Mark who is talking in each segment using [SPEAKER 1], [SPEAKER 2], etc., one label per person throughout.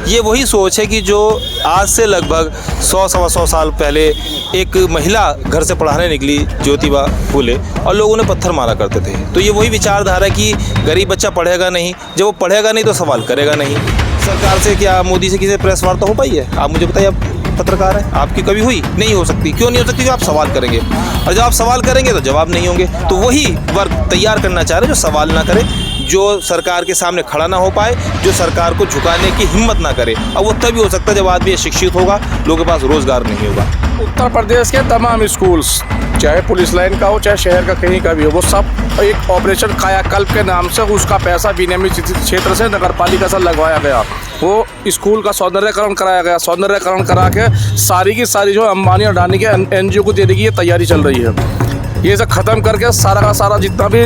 [SPEAKER 1] ये वही सोच है कि जो आज से लगभग 100-125 साल पहले एक महिला घर से पढ़ाने निकली, ज्योतिबा फूले, और लोग उन्हें पत्थर मारा करते थे। तो ये वही विचारधारा कि गरीब बच्चा पढ़ेगा नहीं, जब वो पढ़ेगा नहीं तो सवाल करेगा नहीं। सरकार से क्या, मोदी से किसी प्रेस वार्ता हो पाई है? आप मुझे बताइए, आप पत्रकार हैं, आपकी कभी हुई? नहीं हो सकती। क्यों नहीं हो सकती? आप सवाल करेंगे, और जब आप सवाल करेंगे तो जवाब नहीं होंगे। तो वही वर्ग तैयार करना चाह रहे जो सवाल ना करे, जो सरकार के सामने खड़ा ना हो पाए, जो सरकार को झुकाने की हिम्मत ना करे। और वो तभी हो सकता है जब आदमी शिक्षित होगा, लोगों के पास रोजगार नहीं होगा।
[SPEAKER 2] उत्तर प्रदेश के तमाम स्कूल्स, चाहे पुलिस लाइन का हो चाहे शहर का कहीं का भी हो, वो सब एक ऑपरेशन कायाकल्प के नाम से उसका पैसा विनियमित क्षेत्र से नगर पालिका से लगवाया गया। वो स्कूल का सौंदर्यकरण कराया गया। सौंदर्यकरण करा के सारी की सारी जो अंबानी और अडानी के एनजीओ को देने की ये तैयारी चल रही है। ये सब ख़त्म करके सारा का सारा जितना भी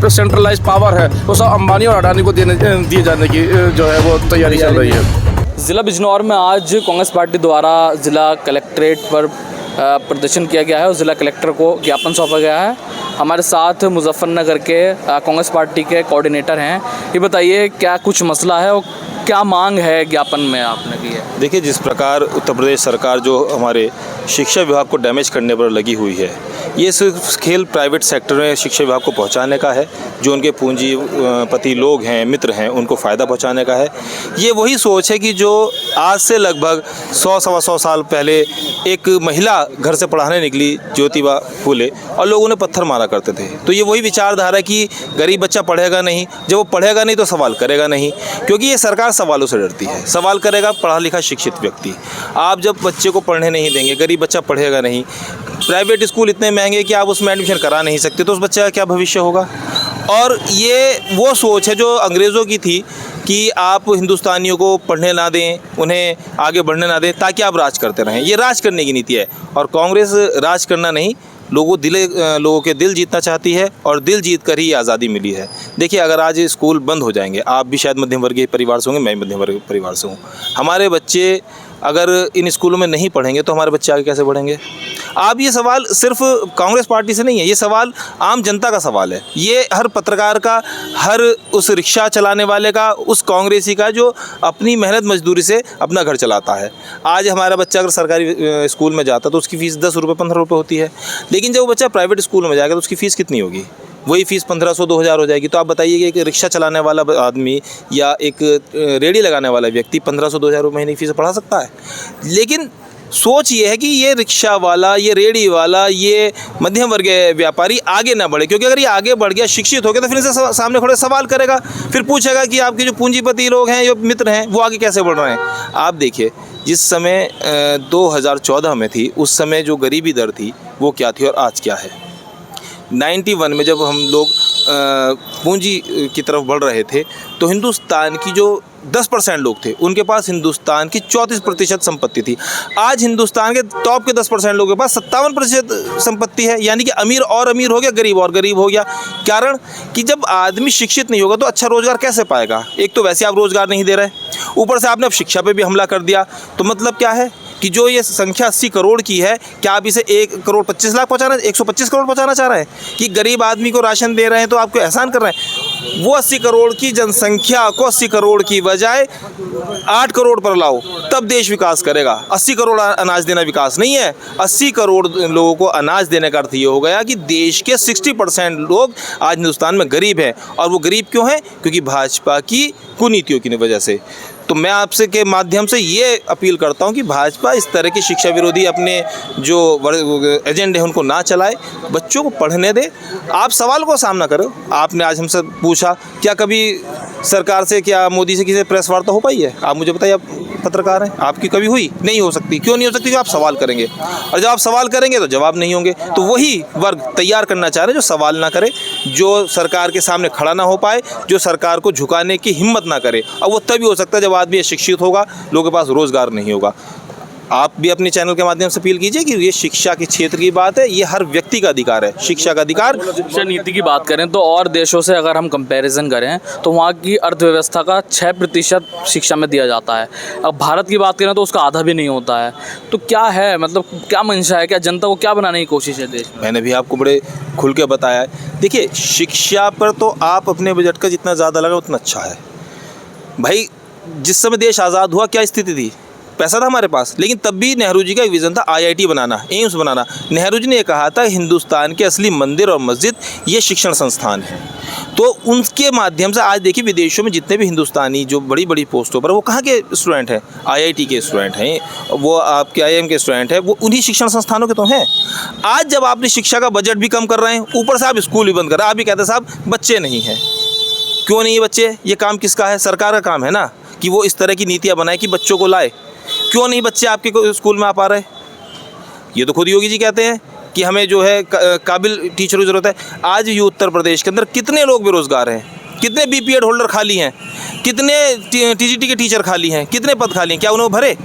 [SPEAKER 2] सेंट्रलाइज पावर है वो सब अंबानी और अडानी को दिए जाने की जो है वो तैयारी चल रही है।
[SPEAKER 3] ज़िला बिजनौर में आज कांग्रेस पार्टी द्वारा ज़िला कलेक्ट्रेट पर प्रदर्शन किया गया है और ज़िला कलेक्टर को ज्ञापन सौंपा गया है। हमारे साथ मुजफ्फरनगर के कांग्रेस पार्टी के कोऑर्डिनेटर हैं। ये बताइए क्या कुछ मसला है और क्या मांग है ज्ञापन में आपने की है?
[SPEAKER 1] देखिए, जिस प्रकार उत्तर प्रदेश सरकार जो हमारे शिक्षा विभाग को डैमेज करने पर लगी हुई है, ये सिर्फ खेल प्राइवेट सेक्टर में शिक्षा विभाग को पहुंचाने का है। जो उनके पूंजीपति लोग हैं, मित्र हैं, उनको फ़ायदा पहुंचाने का है। ये वही सोच है कि जो आज से लगभग 100-125 साल पहले एक महिला घर से पढ़ाने निकली, ज्योतिबा फूले, और लोग उन्हें पत्थर मारा करते थे। तो ये वही विचारधारा कि गरीब बच्चा पढ़ेगा नहीं, जब वो पढ़ेगा नहीं तो सवाल करेगा नहीं, क्योंकि ये सरकार सवालों से डरती है। सवाल करेगा पढ़ा लिखा शिक्षित व्यक्ति। आप जब बच्चे को पढ़ने नहीं देंगे, गरीब बच्चा पढ़ेगा नहीं, प्राइवेट स्कूल इतने महंगे कि आप उसमें एडमिशन करा नहीं सकते, तो उस बच्चे का क्या भविष्य होगा? और ये वो सोच है जो अंग्रेज़ों की थी कि आप हिंदुस्तानियों को पढ़ने ना दें, उन्हें आगे बढ़ने ना दें, ताकि आप राज करते रहें। ये राज करने की नीति है, और कांग्रेस राज करना नहीं, लोगों के दिल जीतना चाहती है, और दिल जीत कर ही आज़ादी मिली है। देखिए, अगर आज स्कूल बंद हो जाएंगे, आप भी शायद मध्यम वर्गीय परिवार से होंगे, मैं मध्यम वर्गीय परिवार से हूँ, हमारे बच्चे अगर इन स्कूलों में नहीं पढ़ेंगे तो हमारे बच्चे आगे कैसे बढ़ेंगे? आप ये सवाल सिर्फ कांग्रेस पार्टी से नहीं है, ये सवाल आम जनता का सवाल है। ये हर पत्रकार का, हर उस रिक्शा चलाने वाले का, उस कांग्रेसी का जो अपनी मेहनत मजदूरी से अपना घर चलाता है। आज हमारा बच्चा अगर सरकारी स्कूल में जाता तो उसकी फ़ीस 10 रुपये 15 रुपये होती है, लेकिन जब वो बच्चा प्राइवेट स्कूल में जाएगा तो उसकी फ़ीस कितनी होगी? वही फ़ीस 1500-2000 हो जाएगी। तो आप बताइए कि एक रिक्शा चलाने वाला आदमी या एक रेडी लगाने वाला व्यक्ति 1500-2000 रुपये महीने की फ़ीस पढ़ा सकता है? लेकिन सोच ये है कि ये रिक्शा वाला, ये रेडी वाला, ये मध्यम वर्गीय व्यापारी आगे ना बढ़े, क्योंकि अगर ये आगे बढ़ गया, शिक्षित हो गया, तो फिर इसे सामने खड़े सवाल करेगा, फिर पूछेगा कि आपके जो पूंजीपति लोग हैं, जो मित्र हैं, वो आगे कैसे बढ़ रहे हैं। आप देखिए, जिस समय 2014 में थी, उस समय जो गरीबी दर थी वो क्या थी और आज क्या है। 91 में जब हम लोग पूंजी की तरफ बढ़ रहे थे, तो हिंदुस्तान की जो 10% लोग थे, उनके पास हिंदुस्तान की 34% संपत्ति थी। आज हिंदुस्तान के टॉप के 10% लोगों के पास 57% संपत्ति है, यानी कि अमीर और अमीर हो गया, गरीब और गरीब हो गया। कारण कि जब आदमी शिक्षित नहीं होगा तो अच्छा रोजगार कैसे पाएगा? एक तो वैसे आप रोजगार नहीं दे रहे, ऊपर से आपने अब शिक्षा पे भी हमला कर दिया। तो मतलब क्या है कि जो ये संख्या 80 करोड़ की है, क्या आप इसे 1 करोड़ 25 लाख पहुँचाना, 125 करोड़ पहुँचाना चाह रहे हैं? कि गरीब आदमी को राशन दे रहे हैं तो आपको एहसान कर रहे हैं? वो 80 करोड़ की जनसंख्या को 80 करोड़ की बजाय 8 करोड़ पर लाओ, तब देश विकास करेगा। 80 करोड़ अनाज देना विकास नहीं है। 80 करोड़ लोगों को अनाज देने का अर्थ ये हो गया कि देश के 60% लोग आज हिंदुस्तान में गरीब हैं। और वो गरीब क्यों हैं? क्योंकि भाजपा की कुनीतियों की वजह से। तो मैं आपसे के माध्यम से ये अपील करता हूँ कि भाजपा इस तरह की शिक्षा विरोधी अपने जो एजेंडे हैं उनको ना चलाए, बच्चों को पढ़ने दे। आप सवाल को सामना करो। आपने आज हमसे पूछा, क्या कभी सरकार से, क्या मोदी से किसी प्रेस वार्ता हो पाई है? आप मुझे बताइए, आप पत्रकार हैं, आपकी कभी हुई? नहीं हो सकती। क्यों नहीं हो सकती? आप सवाल करेंगे, और जब आप सवाल करेंगे तो जवाब नहीं होंगे। तो वही वर्ग तैयार करना चाह रहे जो सवाल ना करे, जो सरकार के सामने खड़ा ना हो पाए, जो सरकार को झुकाने की हिम्मत ना करे। और वो तभी हो सकता है जब आदमी शिक्षित होगा, लोगों के पास रोजगार नहीं होगा। आप भी अपने चैनल के माध्यम से अपील कीजिए कि ये शिक्षा के क्षेत्र की बात है, ये हर व्यक्ति का अधिकार है, शिक्षा का अधिकार।
[SPEAKER 3] शिक्षा नीति की बात करें तो और देशों से अगर हम कंपैरिजन करें तो वहाँ की अर्थव्यवस्था का 6% शिक्षा में दिया जाता है। अब भारत की बात करें तो उसका आधा भी नहीं होता है। तो क्या है, मतलब क्या मंशा है, क्या जनता को क्या बनाने की कोशिश है देश में?
[SPEAKER 1] मैंने भी आपको बड़े खुल के बताया है। देखिए, शिक्षा पर तो आप अपने बजट का जितना ज़्यादा लगा उतना अच्छा है भाई। जिस समय देश आज़ाद हुआ क्या स्थिति थी? पैसा था हमारे पास, लेकिन तब भी नेहरू जी का एक विज़न था IIT बनाना, एम्स बनाना। नेहरू जी ने कहा था हिंदुस्तान के असली मंदिर और मस्जिद ये शिक्षण संस्थान है। तो उनके माध्यम से आज देखिए विदेशों में जितने भी हिंदुस्तानी जो बड़ी बड़ी पोस्टों पर, वो कहाँ के स्टूडेंट हैं? IIT के स्टूडेंट हैं, वो आपके IIM के स्टूडेंट हैं, वो उन्हीं शिक्षण संस्थानों के तो हैं। आज जब आपने शिक्षा का बजट भी कम कर रहे हैं, ऊपर से आप स्कूल भी बंद कर रहे हैं, आप भी कहते हैं साहब बच्चे नहीं हैं। क्यों नहीं है बच्चे? ये काम किसका है? सरकार का काम है ना कि वो इस तरह की नीतियाँ बनाए कि बच्चों को लाए। क्यों नहीं बच्चे आपके स्कूल में आ पा रहे? ये तो खुद योगी जी कहते हैं कि हमें जो है काबिल टीचरों की ज़रूरत है। आज ये उत्तर प्रदेश के अंदर कितने लोग बेरोज़गार हैं, कितने BPED होल्डर खाली हैं, कितने TGT के टीचर खाली हैं, कितने पद खाली हैं? क्या उन्हें भरे?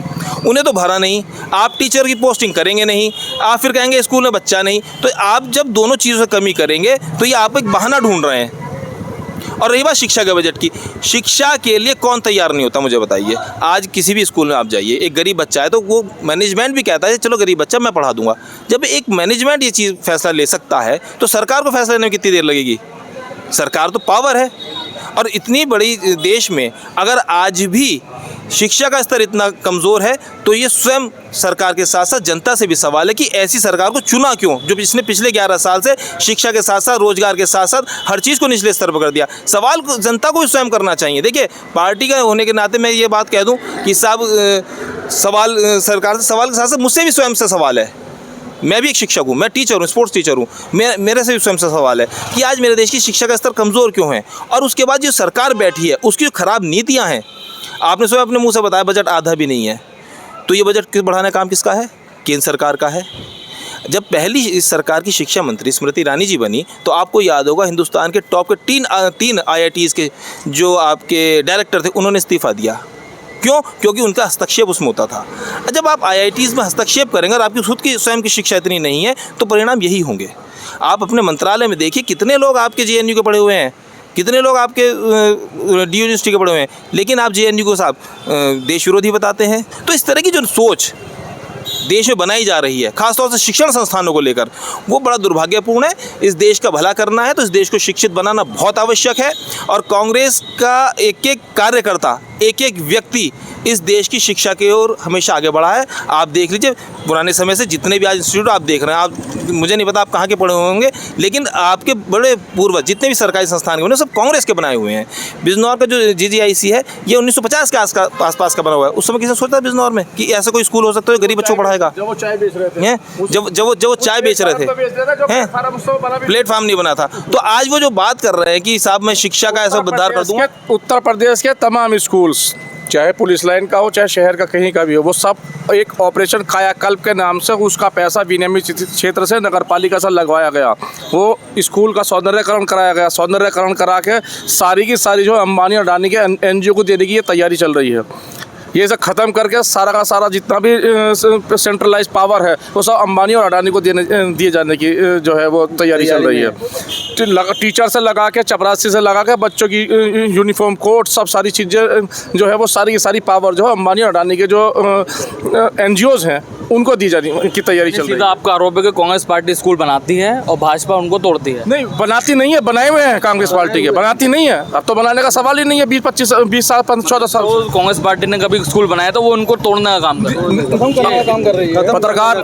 [SPEAKER 1] उन्हें तो भरा नहीं। आप टीचर की पोस्टिंग करेंगे नहीं, आप फिर कहेंगे स्कूल में बच्चा नहीं। तो आप जब दोनों चीज़ों से कमी करेंगे तो ये आप एक बहाना ढूंढ रहे हैं। और रही बात शिक्षा के बजट की, शिक्षा के लिए कौन तैयार नहीं होता मुझे बताइए। आज किसी भी स्कूल में आप जाइए, एक गरीब बच्चा है तो वो मैनेजमेंट भी कहता है चलो गरीब बच्चा मैं पढ़ा दूंगा। जब एक मैनेजमेंट ये चीज़ फैसला ले सकता है तो सरकार को फैसला लेने में कितनी देर लगेगी? सरकार तो पावर है। और इतनी बड़ी देश में अगर आज भी शिक्षा का स्तर इतना कमज़ोर है तो ये स्वयं सरकार के साथ साथ जनता से भी सवाल है कि ऐसी सरकार को चुना क्यों, जो पिछले 11 साल से शिक्षा के साथ साथ रोजगार के साथ साथ हर चीज़ को निचले स्तर पर कर दिया। सवाल जनता को स्वयं करना चाहिए। देखिए पार्टी का होने के नाते मैं ये बात कह दूं कि साहब सवाल सरकार से सवाल के साथ साथ मुझसे भी स्वयं से सवाल है। मैं भी एक शिक्षक हूँ, मैं टीचर हूँ, स्पोर्ट्स टीचर हूँ। मेरे से भी स्वयं से सवाल है कि आज मेरे देश की शिक्षा का स्तर कमज़ोर क्यों है। और उसके बाद जो सरकार बैठी है उसकी जो खराब नीतियाँ हैं, आपने स्वयं अपने मुंह से बताया बजट आधा भी नहीं है। तो ये बजट बढ़ाने का काम किसका है? केंद्र सरकार का है। जब पहली इस सरकार की शिक्षा मंत्री स्मृति ईरानी जी बनी तो आपको याद होगा हिंदुस्तान के टॉप के तीन IITs के जो आपके डायरेक्टर थे उन्होंने इस्तीफ़ा दिया। क्यों? क्योंकि उनका हस्तक्षेप उसमें होता था। जब आप IITs में हस्तक्षेप करेंगे और आपकी खुद की स्वयं की शिक्षा इतनी नहीं है तो परिणाम यही होंगे। आप अपने मंत्रालय में देखिए कितने लोग आपके JNU के पढ़े हुए हैं, कितने लोग आपके DU यूनिवर्सिटी के पढ़े हुए हैं, लेकिन आप JNU को साहब देश विरोधी बताते हैं। तो इस तरह की जो सोच देश में बनाई जा रही है खासतौर से शिक्षण संस्थानों को लेकर, वो बड़ा दुर्भाग्यपूर्ण है। इस देश का भला करना है तो इस देश को शिक्षित बनाना बहुत आवश्यक है। और कांग्रेस का एक एक कार्यकर्ता, एक एक व्यक्ति इस देश की शिक्षा की ओर हमेशा आगे बढ़ा है। आप देख लीजिए पुराने समय से जितने भी आज इंस्टीट्यूट आप देख रहे हैं, आप मुझे नहीं पता आप कहाँ के पढ़े हुए होंगे, लेकिन आपके बड़े पूर्वज जितने भी सरकारी संस्थान के उन्हें सब कांग्रेस के बनाए हुए हैं। बिजनौर का जो GGIC है ये 1950 के आसपास का बना हुआ है। उस समय किसी सोचता है बिजनौर में कि ऐसा कोई स्कूल हो सकता है गरीब बच्चों को पढ़ाएगा?
[SPEAKER 2] जब वो चाय बेच रहे थे,
[SPEAKER 1] जब वो चाय बेच रहे थे, प्लेटफॉर्म नहीं बना था। तो आज वो जो बात कर रहे हैं कि साहब मैं शिक्षा का ऐसा बदलाव कर दूंगा।
[SPEAKER 2] उत्तर प्रदेश के तमाम स्कूल्स, चाहे पुलिस लाइन का हो चाहे शहर का कहीं का भी हो, वो सब एक ऑपरेशन कायाकल्प के नाम से उसका पैसा विनियमित क्षेत्र से नगर पालिका से लगवाया गया। वो स्कूल का सौंदर्यकरण कराया गया। सौंदर्यकरण करा के सारी की सारी जो अंबानी और अडानी के NGO को देने की ये तैयारी चल रही है। ये सब ख़त्म करके सारा का सारा जितना भी सेंट्रलाइज पावर है वो सब अंबानी और अडानी को दिए जाने की जो है वो तैयारी चल रही है। टीचर से लगा के, चपरासी से लगा के, बच्चों की यूनिफॉर्म, कोट, सब सारी चीज़ें जो है वो सारी की सारी पावर जो है अंबानी और अडानी के जो NGOs हैं उनको दी जाने की तैयारी चल रही है।
[SPEAKER 3] आपका आरोप है कि कांग्रेस पार्टी स्कूल बनाती है और भाजपा उनको तोड़ती है।
[SPEAKER 2] नहीं, बनाती नहीं है, बनाए हुए हैं कांग्रेस पार्टी के, बनाती नहीं है। अब तो बनाने का सवाल ही नहीं है। 20 साल 14 साल
[SPEAKER 3] कांग्रेस पार्टी ने कभी स्कूल बनाया तो वो उनको तोड़ने का काम कर रही है।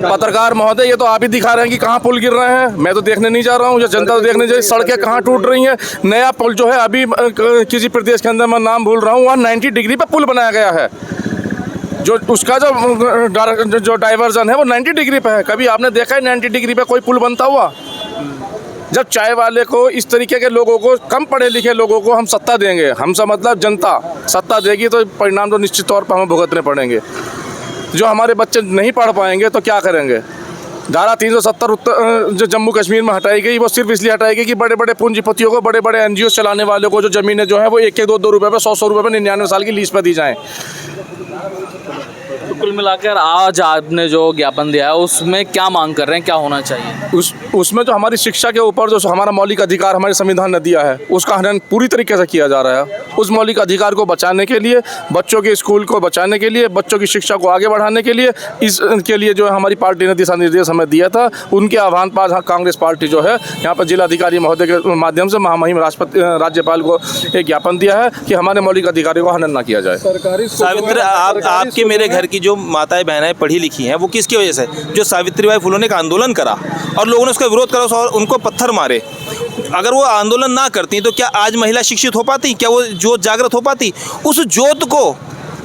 [SPEAKER 2] पत्रकार महोदय, ये तो आप ही दिखा रहे हैं कि कहाँ पुल गिर रहे हैं। मैं तो देखने नहीं जा रहा हूँ, या जनता तो देखने जाए सड़कें कहाँ टूट रही हैं। नया पुल जो है अभी किसी प्रदेश के अंदर, मैं नाम भूल रहा हूँ, वहाँ 90 डिग्री पे पुल बनाया गया है। जो उसका जो डाइवर्जन है वो 90 डिग्री पे है। कभी आपने देखा है 90 डिग्री पे कोई पुल बनता हुआ? जब चाय वाले को, इस तरीके के लोगों को, कम पढ़े लिखे लोगों को हम सत्ता देंगे, हमसे मतलब जनता सत्ता देगी, तो परिणाम तो निश्चित तौर पर हमें भुगतने पड़ेंगे। जो हमारे बच्चे नहीं पढ़ पाएंगे तो क्या करेंगे? धारा 370 जो जम्मू कश्मीर में हटाई गई वो सिर्फ इसलिए हटाई गई कि बड़े बड़े पूंजीपतियों को, बड़े बड़े NGO चलाने वालों को जो ज़मीनें जो है वो 1-1, 2-2 रुपये पे, 100-100 रुपये पे 99 साल की लीज पर दी जाएँ।
[SPEAKER 3] तो कुल मिलाकर आज आपने जो ज्ञापन दिया है उसमें क्या मांग कर रहे हैं, क्या होना चाहिए?
[SPEAKER 2] उसमें जो हमारी शिक्षा के ऊपर जो हमारा मौलिक अधिकार हमारे संविधान ने दिया है उसका हनन पूरी तरीके से किया जा रहा है। उस मौलिक अधिकार को बचाने के लिए, बच्चों के स्कूल को बचाने के लिए, बच्चों की शिक्षा को आगे बढ़ाने के लिए, इसके लिए जो है हमारी पार्टी ने दिशा निर्देश हमें दिया था। उनके आह्वान पर कांग्रेस पार्टी जो है यहाँ पर जिलाधिकारी महोदय के माध्यम से महामहिम राज्यपाल को एक ज्ञापन दिया है कि हमारे मौलिक अधिकारों को हनन न किया जाए।
[SPEAKER 1] सावित्री, आपके मेरे घर की जो माताएं बहनें पढ़ी लिखी हैं वो किसकी वजह से? जो सावित्रीबाई फुले ने एक आंदोलन करा और लोगों ने उसका विरोध करा और उनको पत्थर मारे। अगर वो आंदोलन ना करती तो क्या आज महिला शिक्षित हो पाती? क्या वो जोत जागृत हो पाती? उस जोत को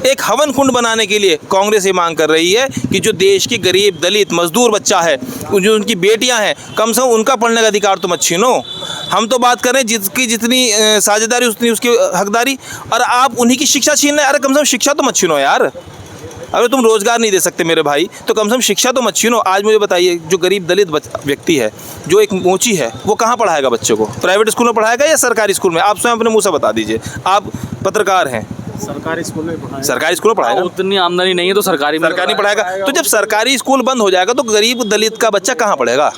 [SPEAKER 1] एक हवन कुंड बनाने के लिए कांग्रेस ये मांग कर रही है कि जो देश की गरीब दलित मजदूर बच्चा है, जो उनकी बेटियां हैं, कम से कम उनका पढ़ने का अधिकार तो मत छीनो। हम तो बात कर रहे हैं जिसकी जितनी साझेदारी उतनी उसकी हकदारी, और आप उन्हीं की शिक्षा छीन रहे हैं। अरे कम से कम शिक्षा तो मत छीनो यार। अगर तुम रोज़गार नहीं दे सकते मेरे भाई तो कम से कम शिक्षा तो मत छीनो। आज मुझे बताइए, जो गरीब दलित व्यक्ति है, जो एक मोची है, वो कहाँ पढ़ाएगा बच्चों को? प्राइवेट स्कूल में पढ़ाएगा या सरकारी स्कूल में? आप स्वयं अपने मुँह से बता दीजिए, आप पत्रकार हैं।
[SPEAKER 2] सरकारी स्कूल में पढ़ाएगा।
[SPEAKER 1] सरकारी स्कूल में पढ़ाएगा।
[SPEAKER 3] उतनी आमदनी नहीं है तो सरकारी
[SPEAKER 1] पढ़ाएगा। तो जब सरकारी स्कूल बंद हो जाएगा तो गरीब दलित का बच्चा कहाँ पढ़ेगा?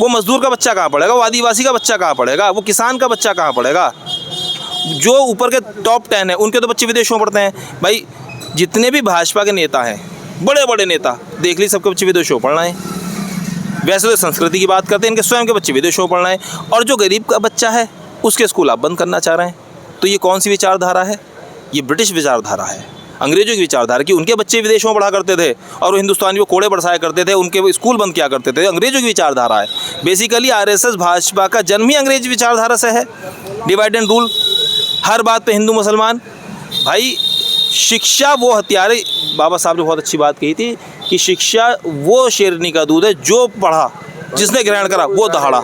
[SPEAKER 1] वो मजदूर का बच्चा कहाँ पढ़ेगा? वो आदिवासी का बच्चा कहाँ पढ़ेगा? वो किसान का बच्चा कहाँ पढ़ेगा? जो ऊपर के टॉप 10 है उनके तो बच्चे विदेशों में पढ़ते हैं। भाई जितने भी भाजपा के नेता हैं, बड़े बड़े नेता, देख ली सबके बच्चे विदेशों में पढ़ना है। वैसे तो संस्कृति की बात करते हैं, इनके स्वयं के बच्चे विदेशों में पढ़ना है। और जो गरीब का बच्चा है उसके स्कूल आप बंद करना चाह रहे हैं। तो ये कौन सी विचारधारा है? ये ब्रिटिश विचारधारा है, अंग्रेजों की विचारधारा कि उनके बच्चे विदेशों में पढ़ा करते थे और वो हिंदुस्तानियों को कोड़े बरसाया करते थे, उनके स्कूल बंद किया करते थे। अंग्रेजों की विचारधारा है। बेसिकली आरएसएस भाजपा का जन्म ही अंग्रेज विचारधारा से है। डिवाइड एंड रूल, हर बात पे हिंदू मुसलमान। भाई शिक्षा वो हथियार है। बाबा साहब ने बहुत अच्छी बात कही थी कि शिक्षा वो शेरनी का दूध है, जो पढ़ा, जिसने ग्रहण करा वो दहाड़ा।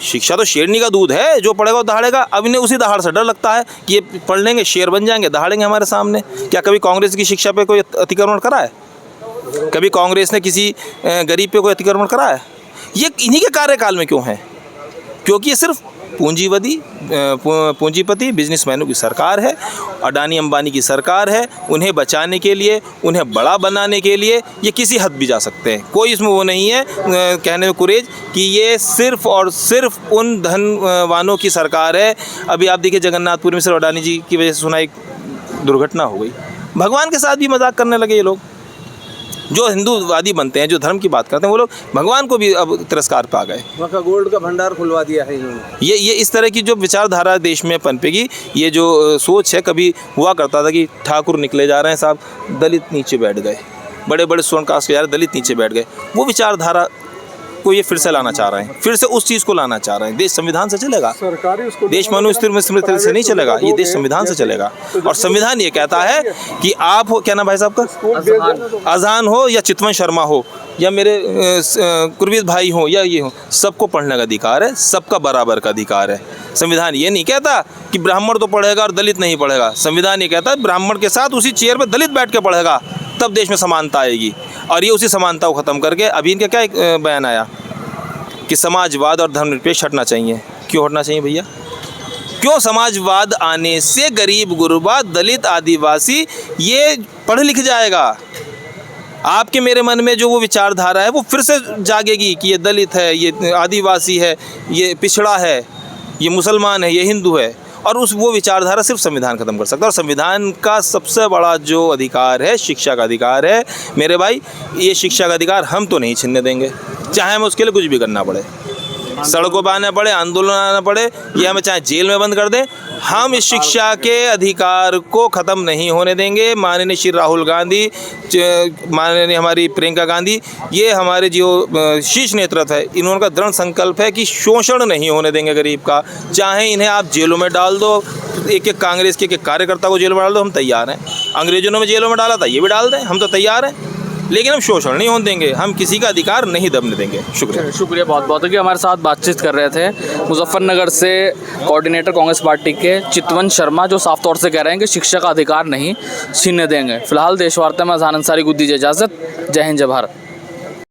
[SPEAKER 1] शिक्षा तो शेरनी का दूध है, जो पढ़ेगा वो दहाड़ेगा। अब इन्हें उसी दहाड़ से डर लगता है कि ये पढ़ लेंगे, शेर बन जाएंगे, दहाड़ेंगे हमारे सामने। क्या कभी कांग्रेस की शिक्षा पे कोई अतिक्रमण करा है? कभी कांग्रेस ने किसी गरीब पे कोई अतिक्रमण करा है? ये इन्हीं के कार्यकाल में क्यों है? क्योंकि ये सिर्फ पूंजीपति बिजनेसमैनों की सरकार है, अडानी अंबानी की सरकार है। उन्हें बचाने के लिए, उन्हें बड़ा बनाने के लिए ये किसी हद भी जा सकते हैं। कोई इसमें वो नहीं है कहने में कुरेज कि ये सिर्फ और सिर्फ उन धनवानों की सरकार है। अभी आप देखिए जगन्नाथपुर में सिर्फ अडानी जी की वजह से सुना एक दुर्घटना हो गई। भगवान के साथ भी मजाक करने लगे ये लोग। जो हिंदूवादी बनते हैं, जो धर्म की बात करते हैं, वो लोग भगवान को भी अब तिरस्कार पे आ गए।
[SPEAKER 4] वहाँ का गोल्ड का भंडार खुलवा दिया है इन्होंने।
[SPEAKER 1] ये इस तरह की जो विचारधारा देश में पनपेगी, ये जो सोच है, कभी हुआ करता था कि ठाकुर निकले जा रहे हैं साहब, दलित नीचे बैठ गए, बड़े बड़े स्वर्ण कास्ट के यार दलित नीचे बैठ गए। वो विचारधारा को ये फिर से लाना चाह रहे हैं, फिर से उस चीज़ को लाना चाह रहे हैं। देश संविधान से चलेगा, देश मनुस्मृति से नहीं चलेगा, ये देश संविधान से चलेगा। और संविधान ये कहता है कि आप हो, क्या नाम भाई साहब का, अजहान हो या चितवन शर्मा हो या मेरे कुरवीत भाई हो या ये हो, सबको पढ़ने का अधिकार है, सबका बराबर का अधिकार है। संविधान ये नहीं कहता कि ब्राह्मण तो पढ़ेगा और दलित नहीं पढ़ेगा। संविधान ये कहता है ब्राह्मण के साथ उसी चेयर पर दलित बैठ के पढ़ेगा, तब देश में समानता आएगी। और ये उसी समानता को ख़त्म करके अभी इनका क्या एक बयान आया कि समाजवाद और धर्मनिरपेक्ष हटना चाहिए। क्यों हटना चाहिए भैया? क्यों? समाजवाद आने से गरीब गुरबा दलित आदिवासी ये पढ़ लिख जाएगा। आपके मेरे मन में जो वो विचारधारा है वो फिर से जागेगी कि ये दलित है, ये आदिवासी है, ये पिछड़ा है, ये मुसलमान है, ये हिंदू है। और वो विचारधारा सिर्फ संविधान खत्म कर सकता है। और संविधान का सबसे बड़ा जो अधिकार है, शिक्षा का अधिकार है मेरे भाई। ये शिक्षा का अधिकार हम तो नहीं छीनने देंगे, चाहे हमें उसके लिए कुछ भी करना पड़े, सड़कों पर आना पड़े, आंदोलन आना पड़े, या हमें चाहे जेल में बंद कर दें, हम इस शिक्षा के अधिकार को ख़त्म नहीं होने देंगे। माननीय श्री राहुल गांधी, माननीय हमारी प्रियंका गांधी, ये हमारे जो शीर्ष नेतृत्व है, इन्होंने का दृढ़ संकल्प है कि शोषण नहीं होने देंगे गरीब का। चाहे इन्हें आप जेलों में डाल दो, एक एक कांग्रेस के एक कार्यकर्ता को जेल में डाल दो, हम तैयार हैं। अंग्रेजों ने जेलों में डाला था, ये भी डाल दें, हम तो तैयार हैं। लेकिन हम शोषण नहीं होने देंगे, हम किसी का अधिकार नहीं दबने देंगे।
[SPEAKER 3] शुक्रिया बहुत बहुत कि हमारे साथ बातचीत कर रहे थे मुजफ्फरनगर से कोऑर्डिनेटर कांग्रेस पार्टी के चितवन शर्मा, जो साफ तौर से कह रहे हैं कि शिक्षा का अधिकार नहीं छीनने देंगे। फिलहाल देश वार्ता में अजहान अंसारी को दीजिए इजाज़त। जय हिंद, जय भारत।